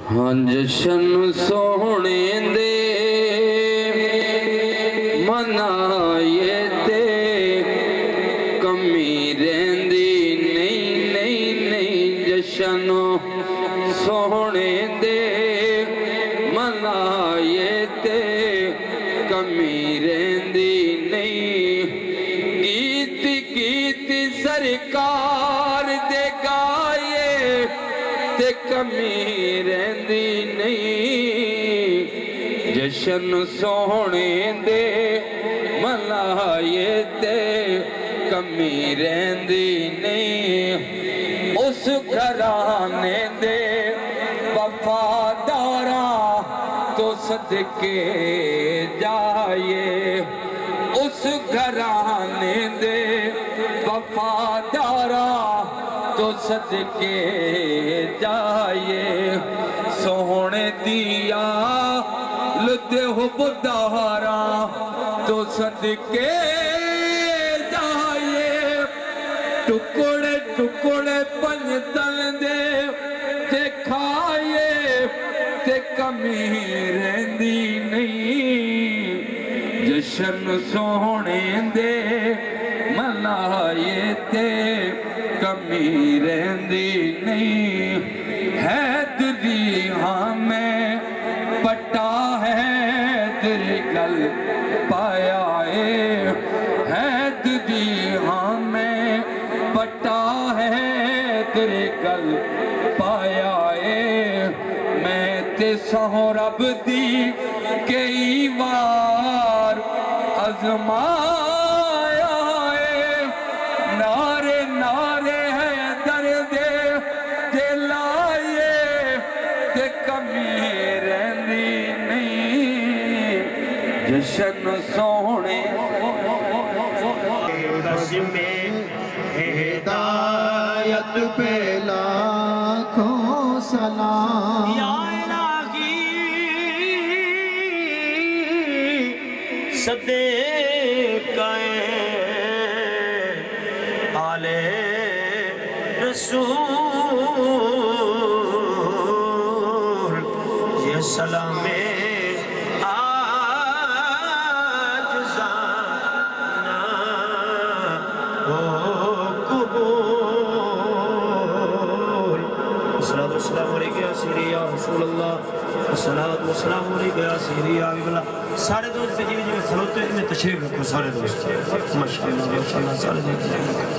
हाँ जशन सोहने दे मनाए ते कमी रहंदी नहीं नहीं नहीं। जशन सोहने दे मनाए ते कमी रहंदी नहीं। गीत गीत सरकार दे गाए ते कमी रहंदी नहीं। जशन सोहने दे मलाए ते कमी रहंदी नहीं। उस घराने दे वफादारा तो सदके जाए। उस घराने दे वफादारा तो सदके जाए। सोहने दिया लुदे हो बुधारा तो सदके जाए। टुकड़े टुकड़े पंजतन दे ते खाए ते कमी रहंदी नहीं। जशन सोहने दे मनाए ते कमी रहंदी नहीं। हैदरी हाँ मैं पट्टा है तेरे गल पाया है। हैदरी हाँ मैं पट्टा है तेरे गल पाया है। मैं ते सहो रब दी कई बार आजमाया है। नारे नारे है दर्द दिलाए ते कमी रहंदी नहीं। जशन सोहने हिदायत पे लाखों सलाम। या इलाही सदे काए आले रसूल ये सलामे सारे दोस्त जी खलोते इनमें तशरीफ रखो। सारे दोस्त माशाअल्लाह माशाअल्लाह सारे दोस्त।